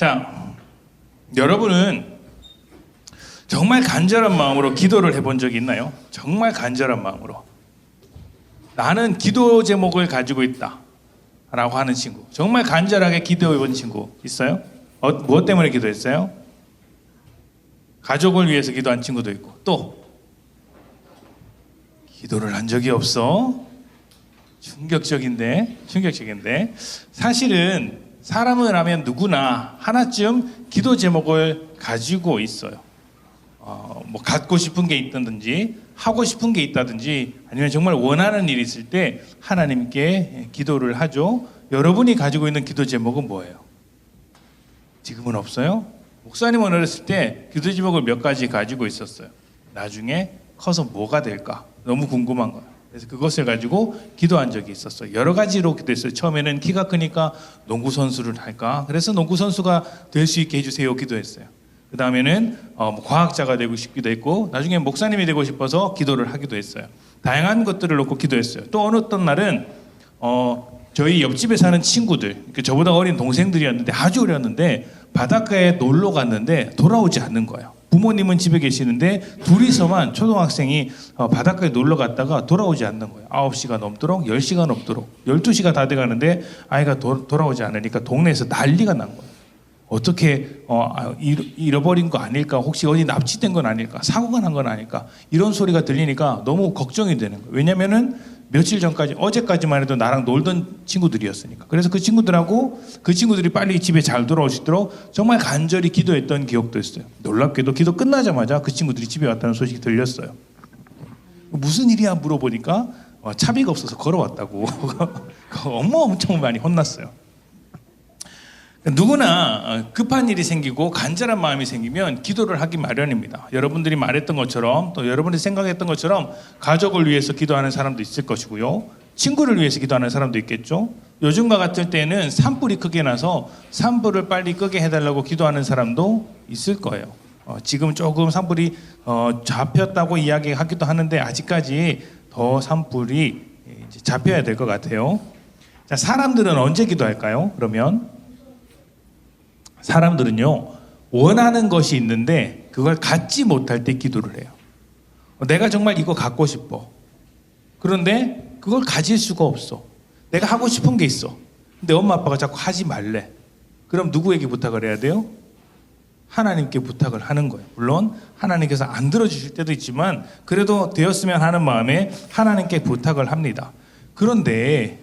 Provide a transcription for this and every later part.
자, 여러분은 정말 간절한 마음으로 기도를 해본 적이 있나요? 정말 간절한 마음으로. 나는 기도 제목을 가지고 있다 라고 하는 친구, 정말 간절하게 기도해 본 친구 있어요? 무엇 때문에 기도했어요? 가족을 위해서 기도한 친구도 있고, 또 기도를 한 적이 없어? 충격적인데 사실은 사람을 하면 누구나 하나쯤 기도 제목을 가지고 있어요. 뭐 갖고 싶은 게 있다든지 하고 싶은 게 있다든지 아니면 정말 원하는 일이 있을 때 하나님께 기도를 하죠. 여러분이 가지고 있는 기도 제목은 뭐예요? 지금은 없어요? 목사님은 어렸을 때 기도 제목을 몇 가지 가지고 있었어요. 나중에 커서 뭐가 될까? 너무 궁금한 거예요. 그래서 그것을 가지고 기도한 적이 있었어요. 여러 가지로 기도했어요. 처음에는 키가 크니까 농구 선수를 할까? 그래서 농구 선수가 될 수 있게 해주세요. 기도했어요. 그 다음에는 과학자가 되고 싶기도 했고, 나중에 목사님이 되고 싶어서 기도를 하기도 했어요. 다양한 것들을 놓고 기도했어요. 또 어느 어떤 날은 저희 옆집에 사는 친구들, 저보다 어린 동생들이었는데 아주 어렸는데 바닷가에 놀러 갔는데 돌아오지 않는 거예요. 부모님은 집에 계시는데 둘이서만 초등학생이 바닷가에 놀러 갔다가 돌아오지 않는 거예요. 9시가 넘도록 10시가 넘도록 12시가 다 돼가는데 아이가 돌아오지 않으니까 동네에서 난리가 난 거예요. 어떻게 잃어버린 거 아닐까? 혹시 어디 납치된 건 아닐까? 사고가 난 건 아닐까? 이런 소리가 들리니까 너무 걱정이 되는 거예요. 왜냐면은 며칠 전까지, 어제까지만 해도 나랑 놀던 친구들이었으니까. 그래서 그 친구들이 빨리 집에 잘 돌아올 수 있도록 정말 간절히 기도했던 기억도 있어요. 놀랍게도 기도 끝나자마자 그 친구들이 집에 왔다는 소식이 들렸어요. 무슨 일이야 물어보니까 차비가 없어서 걸어왔다고. 엄청 많이 혼났어요. 누구나 급한 일이 생기고 간절한 마음이 생기면 기도를 하기 마련입니다. 여러분들이 말했던 것처럼, 또 여러분들이 생각했던 것처럼 가족을 위해서 기도하는 사람도 있을 것이고요, 친구를 위해서 기도하는 사람도 있겠죠. 요즘과 같을 때는 산불이 크게 나서 산불을 빨리 끄게 해달라고 기도하는 사람도 있을 거예요. 지금 조금 산불이 잡혔다고 이야기하기도 하는데 아직까지 더 산불이 이제 잡혀야 될 것 같아요. 자, 사람들은 언제 기도할까요? 그러면 사람들은요, 원하는 것이 있는데 그걸 갖지 못할 때 기도를 해요. 내가 정말 이거 갖고 싶어. 그런데 그걸 가질 수가 없어. 내가 하고 싶은 게 있어. 근데 엄마 아빠가 자꾸 하지 말래. 그럼 누구에게 부탁을 해야 돼요? 하나님께 부탁을 하는 거예요. 물론 하나님께서 안 들어주실 때도 있지만 그래도 되었으면 하는 마음에 하나님께 부탁을 합니다. 그런데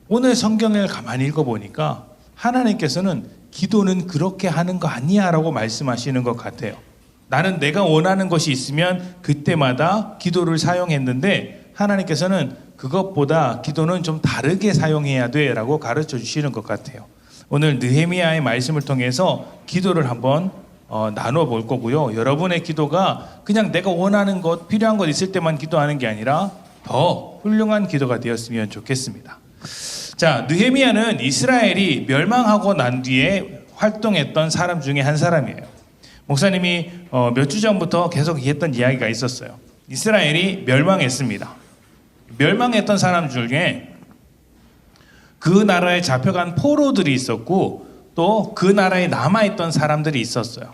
오늘 성경을 가만히 읽어보니까 하나님께서는 기도는 그렇게 하는 거 아니야 라고 말씀하시는 것 같아요. 나는 내가 원하는 것이 있으면 그때마다 기도를 사용했는데 하나님께서는 그것보다 기도는 좀 다르게 사용해야 돼 라고 가르쳐 주시는 것 같아요. 오늘 느헤미야의 말씀을 통해서 기도를 한번 나눠 볼 거고요. 여러분의 기도가 그냥 내가 원하는 것, 필요한 것 있을 때만 기도하는 게 아니라 더 훌륭한 기도가 되었으면 좋겠습니다. 자, 느헤미야는 이스라엘이 멸망하고 난 뒤에 활동했던 사람 중에 한 사람이에요. 목사님이 몇 주 전부터 계속 했던 이야기가 있었어요. 이스라엘이 멸망했습니다. 멸망했던 사람 중에 그 나라에 잡혀간 포로들이 있었고 또 그 나라에 남아있던 사람들이 있었어요.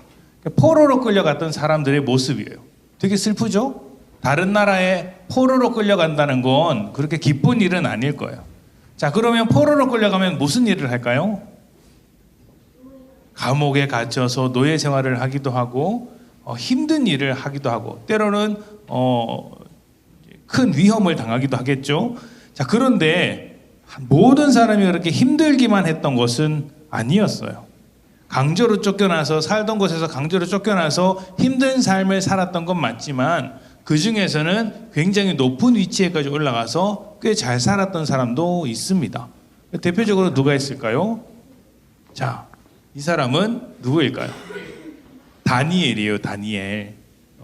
포로로 끌려갔던 사람들의 모습이에요. 되게 슬프죠? 다른 나라에 포로로 끌려간다는 건 그렇게 기쁜 일은 아닐 거예요. 자, 그러면 포로로 끌려가면 무슨 일을 할까요? 감옥에 갇혀서 노예 생활을 하기도 하고 힘든 일을 하기도 하고 때로는 큰 위험을 당하기도 하겠죠. 자, 그런데 모든 사람이 그렇게 힘들기만 했던 것은 아니었어요. 강제로 쫓겨나서 살던 곳에서 강제로 쫓겨나서 힘든 삶을 살았던 건 맞지만 그 중에서는 굉장히 높은 위치에까지 올라가서 꽤 잘 살았던 사람도 있습니다. 대표적으로 누가 있을까요? 자, 이 사람은 누구일까요? 다니엘이에요. 다니엘.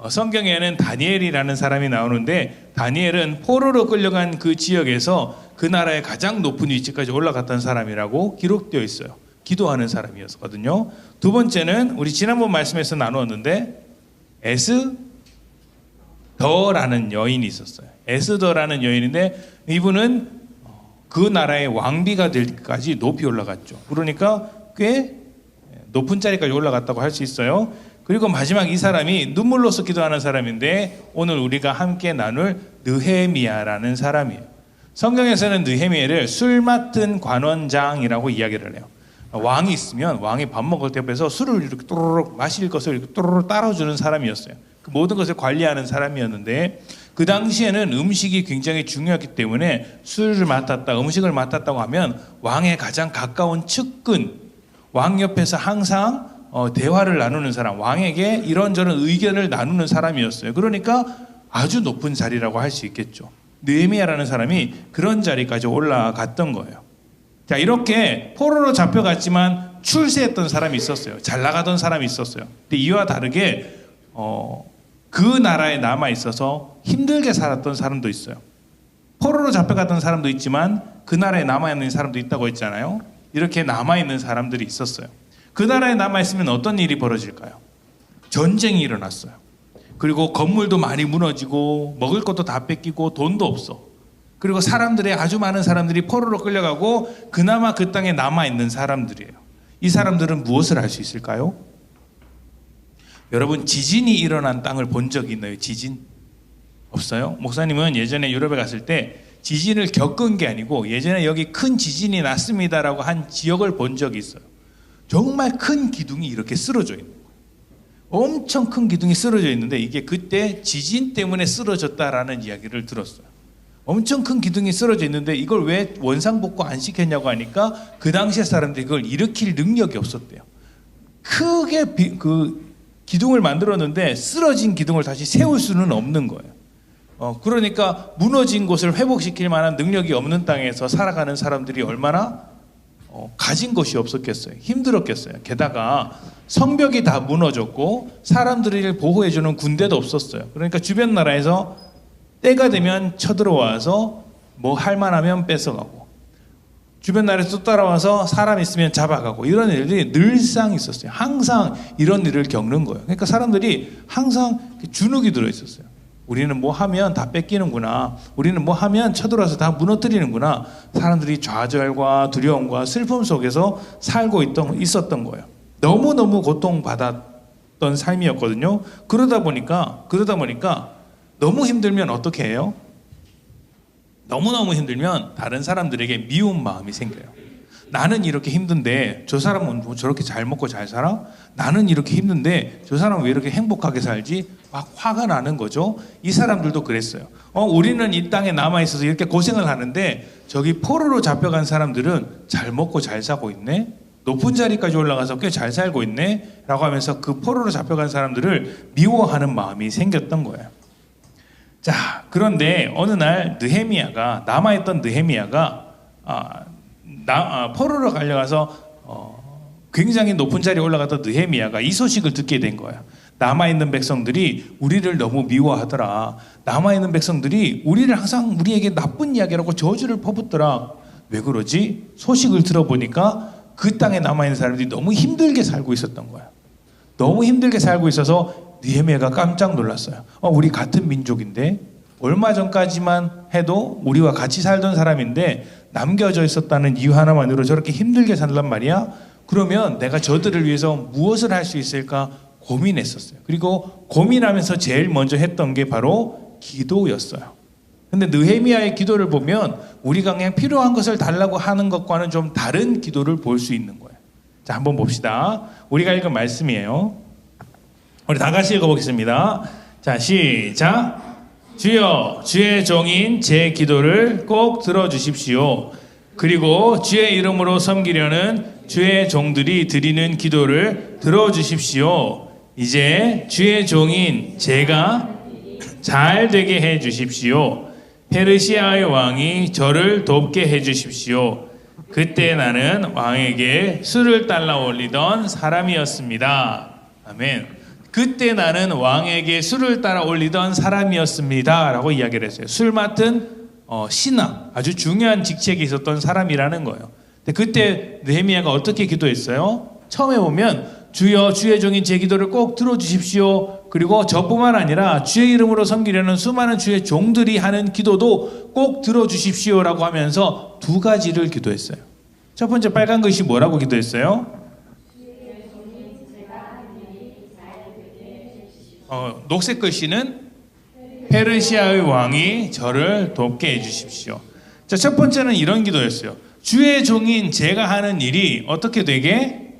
성경에는 다니엘이라는 사람이 나오는데 다니엘은 포로로 끌려간 그 지역에서 그 나라의 가장 높은 위치까지 올라갔던 사람이라고 기록되어 있어요. 기도하는 사람이었거든요. 두 번째는 우리 지난번 말씀에서 나누었는데 에스더라는 여인이 있었어요. 에스더라는 여인인데 이분은 그 나라의 왕비가 될 때까지 높이 올라갔죠. 그러니까 꽤 높은 자리까지 올라갔다고 할 수 있어요. 그리고 마지막 이 사람이 눈물로써 기도하는 사람인데 오늘 우리가 함께 나눌 느헤미야라는 사람이에요. 성경에서는 느헤미야를 술 맡은 관원장이라고 이야기를 해요. 왕이 있으면 왕이 밥 먹을 때 옆에서 술을 이렇게 또르륵 마실 것을 이렇게 또르륵 따라주는 사람이었어요. 그 모든 것을 관리하는 사람이었는데 그 당시에는 음식이 굉장히 중요했기 때문에 술을 맡았다, 음식을 맡았다고 하면 왕의 가장 가까운 측근, 왕 옆에서 항상 대화를 나누는 사람, 왕에게 이런저런 의견을 나누는 사람이었어요. 그러니까 아주 높은 자리라고 할 수 있겠죠. 느헤미야라는 사람이 그런 자리까지 올라갔던 거예요. 자, 이렇게 포로로 잡혀갔지만 출세했던 사람이 있었어요. 잘 나가던 사람이 있었어요. 근데 이와 다르게 그 나라에 남아 있어서 힘들게 살았던 사람도 있어요. 포로로 잡혀갔던 사람도 있지만 그 나라에 남아 있는 사람도 있다고 했잖아요. 이렇게 남아 있는 사람들이 있었어요. 그 나라에 남아 있으면 어떤 일이 벌어질까요? 전쟁이 일어났어요. 그리고 건물도 많이 무너지고 먹을 것도 다 뺏기고 돈도 없어. 그리고 사람들의 아주 많은 사람들이 포로로 끌려가고 그나마 그 땅에 남아있는 사람들이에요. 이 사람들은 무엇을 할 수 있을까요? 여러분, 지진이 일어난 땅을 본 적이 있나요? 지진? 없어요? 목사님은 예전에 유럽에 갔을 때 지진을 겪은 게 아니고 예전에 여기 큰 지진이 났습니다라고 한 지역을 본 적이 있어요. 정말 큰 기둥이 이렇게 쓰러져 있는 거예요. 엄청 큰 기둥이 쓰러져 있는데 이게 그때 지진 때문에 쓰러졌다라는 이야기를 들었어요. 엄청 큰 기둥이 쓰러져 있는데 이걸 왜 원상복구 안 시켰냐고 하니까 그 당시에 사람들이 그걸 일으킬 능력이 없었대요. 크게 그 기둥을 만들었는데 쓰러진 기둥을 다시 세울 수는 없는 거예요. 그러니까 무너진 곳을 회복시킬 만한 능력이 없는 땅에서 살아가는 사람들이 얼마나 가진 것이 없었겠어요. 힘들었겠어요. 게다가 성벽이 다 무너졌고 사람들을 보호해주는 군대도 없었어요. 그러니까 주변 나라에서 때가 되면 쳐들어와서 뭐 할만하면 뺏어가고 주변 나라에서 또 따라와서 사람 있으면 잡아가고 이런 일들이 늘상 있었어요. 항상 이런 일을 겪는 거예요. 그러니까 사람들이 항상 주눅이 들어있었어요. 우리는 뭐 하면 다 뺏기는구나. 우리는 뭐 하면 쳐들어와서 다 무너뜨리는구나. 사람들이 좌절과 두려움과 슬픔 속에서 살고 있었던 거예요. 너무너무 고통받았던 삶이었거든요. 그러다 보니까 너무 힘들면 어떻게 해요? 너무너무 힘들면 다른 사람들에게 미운 마음이 생겨요. 나는 이렇게 힘든데 저 사람은 뭐 저렇게 잘 먹고 잘 살아? 나는 이렇게 힘든데 저 사람은 왜 이렇게 행복하게 살지? 막 화가 나는 거죠. 이 사람들도 그랬어요. 우리는 이 땅에 남아있어서 이렇게 고생을 하는데 저기 포로로 잡혀간 사람들은 잘 먹고 잘 사고 있네? 높은 자리까지 올라가서 꽤 잘 살고 있네? 라고 하면서 그 포로로 잡혀간 사람들을 미워하는 마음이 생겼던 거예요. 자, 그런데 어느 날 느헤미야가 남아있던 느헤미야가 포로로 갈려가서 굉장히 높은 자리에 올라갔던 느헤미야가 이 소식을 듣게 된 거예요. 남아있는 백성들이 우리를 너무 미워하더라. 남아있는 백성들이 우리를 항상 우리에게 나쁜 이야기라고 저주를 퍼붓더라. 왜 그러지? 소식을 들어보니까 그 땅에 남아있는 사람들이 너무 힘들게 살고 있었던 거예요. 너무 힘들게 살고 있어서 느헤미야가 깜짝 놀랐어요. 우리 같은 민족인데 얼마 전까지만 해도 우리와 같이 살던 사람인데 남겨져 있었다는 이유 하나만으로 저렇게 힘들게 산단 말이야? 그러면 내가 저들을 위해서 무엇을 할 수 있을까 고민했었어요. 그리고 고민하면서 제일 먼저 했던 게 바로 기도였어요. 근데 느헤미야의 기도를 보면 우리가 그냥 필요한 것을 달라고 하는 것과는 좀 다른 기도를 볼 수 있는 거예요. 자, 한번 봅시다. 우리가 읽은 말씀이에요. 우리 다 같이 읽어보겠습니다. 자, 시작. 주여, 주의 종인 제 기도를 꼭 들어주십시오. 그리고 주의 이름으로 섬기려는 주의 종들이 드리는 기도를 들어주십시오. 이제 주의 종인 제가 잘 되게 해주십시오. 페르시아의 왕이 저를 돕게 해주십시오. 그때 나는 왕에게 술을 달라 올리던 사람이었습니다. 아멘. 그때 나는 왕에게 술을 따라 올리던 사람이었습니다 라고 이야기를 했어요. 술 맡은 신하, 아주 중요한 직책이 있었던 사람이라는 거예요. 근데 그때 느헤미야가 어떻게 기도했어요? 처음에 보면 주여, 주의 종인 제 기도를 꼭 들어주십시오. 그리고 저뿐만 아니라 주의 이름으로 섬기려는 수많은 주의 종들이 하는 기도도 꼭 들어주십시오 라고 하면서 두 가지를 기도했어요. 첫 번째 빨간 글씨 뭐라고 기도했어요? 녹색 글씨는 페르시아의 왕이 저를 돕게 해주십시오. 자, 첫 번째는 이런 기도였어요. 주의 종인 제가 하는 일이 어떻게 되게?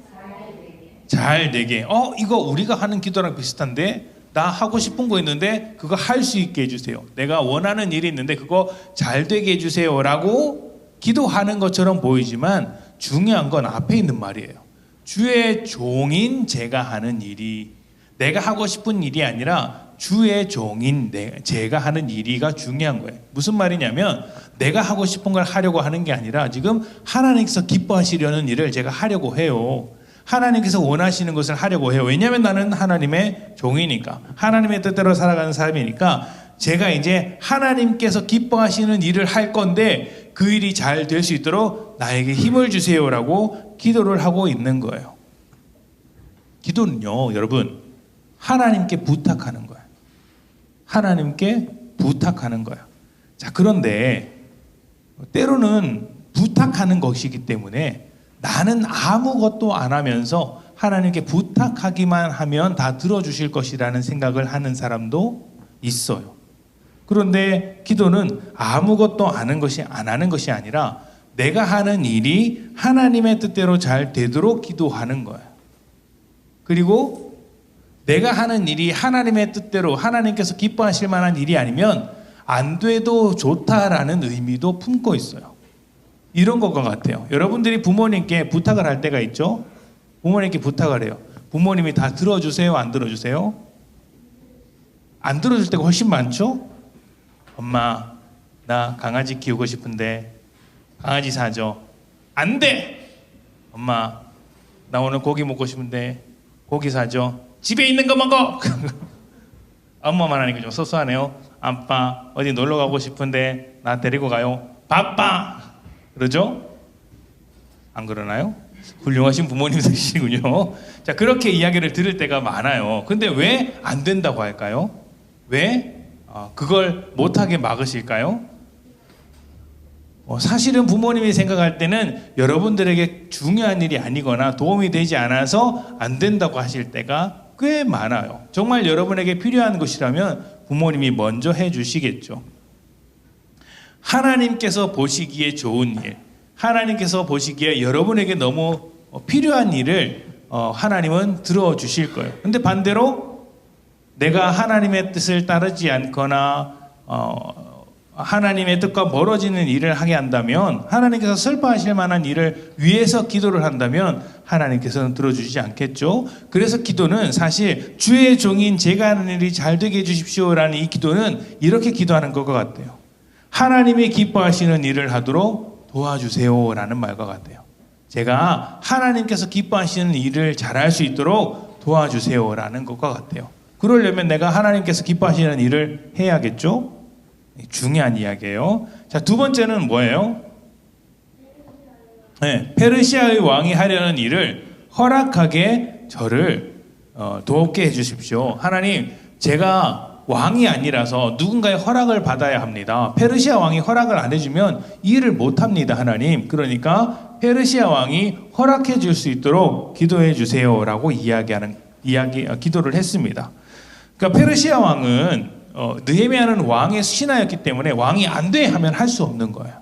잘 되게. 이거 우리가 하는 기도랑 비슷한데 나 하고 싶은 거 있는데 그거 할 수 있게 해주세요. 내가 원하는 일이 있는데 그거 잘 되게 해주세요 라고 기도하는 것처럼 보이지만 중요한 건 앞에 있는 말이에요. 주의 종인 제가 하는 일이, 내가 하고 싶은 일이 아니라 주의 종인 제가 하는 일이가 중요한 거예요. 무슨 말이냐면 내가 하고 싶은 걸 하려고 하는 게 아니라 지금 하나님께서 기뻐하시려는 일을 제가 하려고 해요. 하나님께서 원하시는 것을 하려고 해요. 왜냐하면 나는 하나님의 종이니까, 하나님의 뜻대로 살아가는 사람이니까 제가 이제 하나님께서 기뻐하시는 일을 할 건데 그 일이 잘 될 수 있도록 나에게 힘을 주세요라고 기도를 하고 있는 거예요. 기도는요, 여러분, 하나님께 부탁하는 거예요. 하나님께 부탁하는 거예요. 자, 그런데 때로는 부탁하는 것이기 때문에 나는 아무것도 안 하면서 하나님께 부탁하기만 하면 다 들어주실 것이라는 생각을 하는 사람도 있어요. 그런데 기도는 아무것도 안 하는 것이 아니라 내가 하는 일이 하나님의 뜻대로 잘 되도록 기도하는 거예요. 그리고 내가 하는 일이 하나님의 뜻대로 하나님께서 기뻐하실 만한 일이 아니면 안 돼도 좋다라는 의미도 품고 있어요. 이런 것과 같아요. 여러분들이 부모님께 부탁을 할 때가 있죠? 부모님께 부탁을 해요. 부모님이 다 들어주세요? 안 들어주세요? 안 들어줄 때가 훨씬 많죠? 엄마, 나 강아지 키우고 싶은데 강아지 사줘. 안 돼! 엄마, 나 오늘 고기 먹고 싶은데 고기 사줘. 집에 있는 거 먹어! 엄마만 하니까 좀 섭섭하네요. 아빠, 어디 놀러 가고 싶은데 나 데리고 가요. 바빠! 그러죠? 안 그러나요? 훌륭하신 부모님이시군요. 자, 그렇게 이야기를 들을 때가 많아요. 근데 왜 안 된다고 할까요? 왜 그걸 못하게 막으실까요? 사실은 부모님이 생각할 때는 여러분들에게 중요한 일이 아니거나 도움이 되지 않아서 안 된다고 하실 때가 꽤 많아요. 정말 여러분에게 필요한 것이라면 부모님이 먼저 해주시겠죠. 하나님께서 보시기에 좋은 일, 하나님께서 보시기에 여러분에게 너무 필요한 일을 하나님은 들어주실 거예요. 근데 반대로 내가 하나님의 뜻을 따르지 않거나 하나님의 뜻과 멀어지는 일을 하게 한다면, 하나님께서 슬퍼하실 만한 일을 위해서 기도를 한다면 하나님께서는 들어주시지 않겠죠. 그래서 기도는 사실 주의 종인 제가 하는 일이 잘 되게 해주십시오라는 이 기도는 이렇게 기도하는 것과 같아요. 하나님이 기뻐하시는 일을 하도록 도와주세요라는 말과 같아요. 제가 하나님께서 기뻐하시는 일을 잘할 수 있도록 도와주세요라는 것과 같아요. 그러려면 내가 하나님께서 기뻐하시는 일을 해야겠죠? 중요한 이야기예요. 자, 두 번째는 뭐예요? 네, 페르시아의 왕이 하려는 일을 허락하게 저를 돕게 해주십시오. 하나님, 제가 왕이 아니라서 누군가의 허락을 받아야 합니다. 페르시아 왕이 허락을 안 해주면 이 일을 못합니다, 하나님. 그러니까 페르시아 왕이 허락해 줄 수 있도록 기도해 주세요라고 기도를 했습니다. 그러니까 페르시아 왕은 느헤미야는 왕의 신하였기 때문에 왕이 안 돼 하면 할 수 없는 거예요.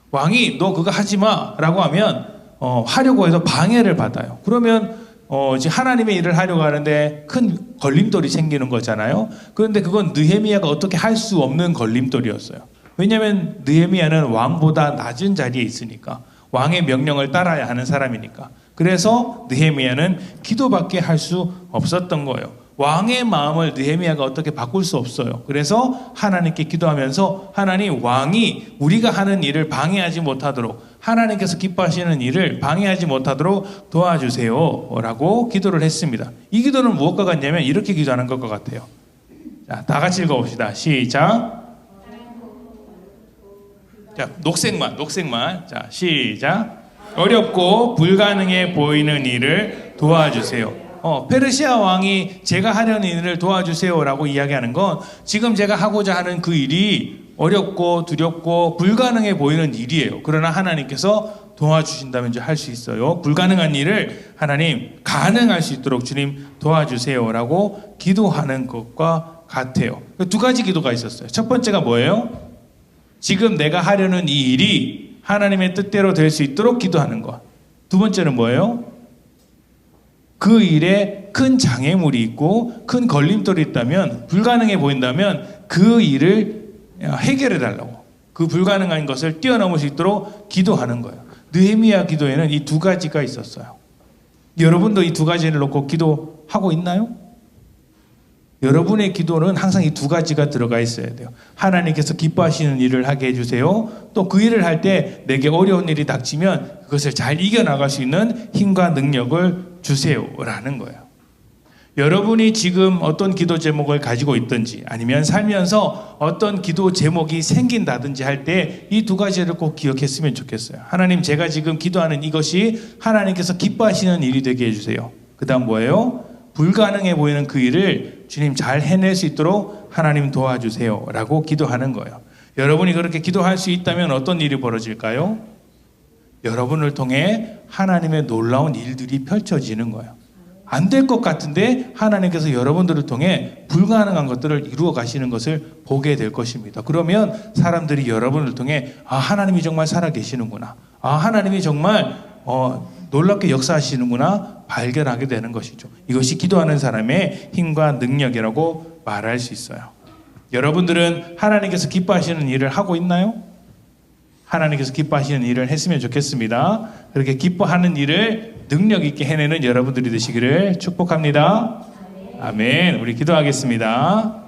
왕이 너 그거 하지 마라고 하면 하려고 해서 방해를 받아요. 그러면 이제 하나님의 일을 하려고 하는데 큰 걸림돌이 생기는 거잖아요. 그런데 그건 느헤미야가 어떻게 할 수 없는 걸림돌이었어요. 왜냐하면 느헤미야는 왕보다 낮은 자리에 있으니까, 왕의 명령을 따라야 하는 사람이니까. 그래서 느헤미야는 기도밖에 할 수 없었던 거예요. 왕의 마음을 느헤미야가 어떻게 바꿀 수 없어요. 그래서 하나님께 기도하면서 하나님, 왕이 우리가 하는 일을 방해하지 못하도록, 하나님께서 기뻐하시는 일을 방해하지 못하도록 도와주세요 라고 기도를 했습니다. 이 기도는 무엇과 같냐면 이렇게 기도하는 것과 같아요. 자, 다 같이 읽어봅시다. 시작. 자, 녹색만. 자, 시작. 어렵고 불가능해 보이는 일을 도와주세요. 페르시아 왕이 제가 하려는 일을 도와주세요라고 이야기하는 건 지금 제가 하고자 하는 그 일이 어렵고 두렵고 불가능해 보이는 일이에요. 그러나 하나님께서 도와주신다면 이제 할 수 있어요. 불가능한 일을 하나님 가능할 수 있도록 주님 도와주세요라고 기도하는 것과 같아요. 두 가지 기도가 있었어요. 첫 번째가 뭐예요? 지금 내가 하려는 이 일이 하나님의 뜻대로 될 수 있도록 기도하는 것. 두 번째는 뭐예요? 그 일에 큰 장애물이 있고 큰 걸림돌이 있다면, 불가능해 보인다면 그 일을 해결해 달라고, 그 불가능한 것을 뛰어넘을 수 있도록 기도하는 거예요. 느헤미야 기도에는 이 두 가지가 있었어요. 여러분도 이 두 가지를 놓고 기도하고 있나요? 여러분의 기도는 항상 이 두 가지가 들어가 있어야 돼요. 하나님께서 기뻐하시는 일을 하게 해주세요. 또 그 일을 할 때 내게 어려운 일이 닥치면 그것을 잘 이겨나갈 수 있는 힘과 능력을 주세요라는 거예요. 여러분이 지금 어떤 기도 제목을 가지고 있든지, 아니면 살면서 어떤 기도 제목이 생긴다든지 할 때 이 두 가지를 꼭 기억했으면 좋겠어요. 하나님, 제가 지금 기도하는 이것이 하나님께서 기뻐하시는 일이 되게 해주세요. 그 다음 뭐예요? 불가능해 보이는 그 일을 주님 잘 해낼 수 있도록 하나님 도와주세요 라고 기도하는 거예요. 여러분이 그렇게 기도할 수 있다면 어떤 일이 벌어질까요? 여러분을 통해 하나님의 놀라운 일들이 펼쳐지는 거예요. 안 될 것 같은데 하나님께서 여러분들을 통해 불가능한 것들을 이루어 가시는 것을 보게 될 것입니다. 그러면 사람들이 여러분을 통해 하나님이 정말 살아계시는구나, 하나님이 정말 놀랍게 역사하시는구나 발견하게 되는 것이죠. 이것이 기도하는 사람의 힘과 능력이라고 말할 수 있어요. 여러분들은 하나님께서 기뻐하시는 일을 하고 있나요? 하나님께서 기뻐하시는 일을 했으면 좋겠습니다. 그렇게 기뻐하는 일을 능력 있게 해내는 여러분들이 되시기를 축복합니다. 아멘. 우리 기도하겠습니다.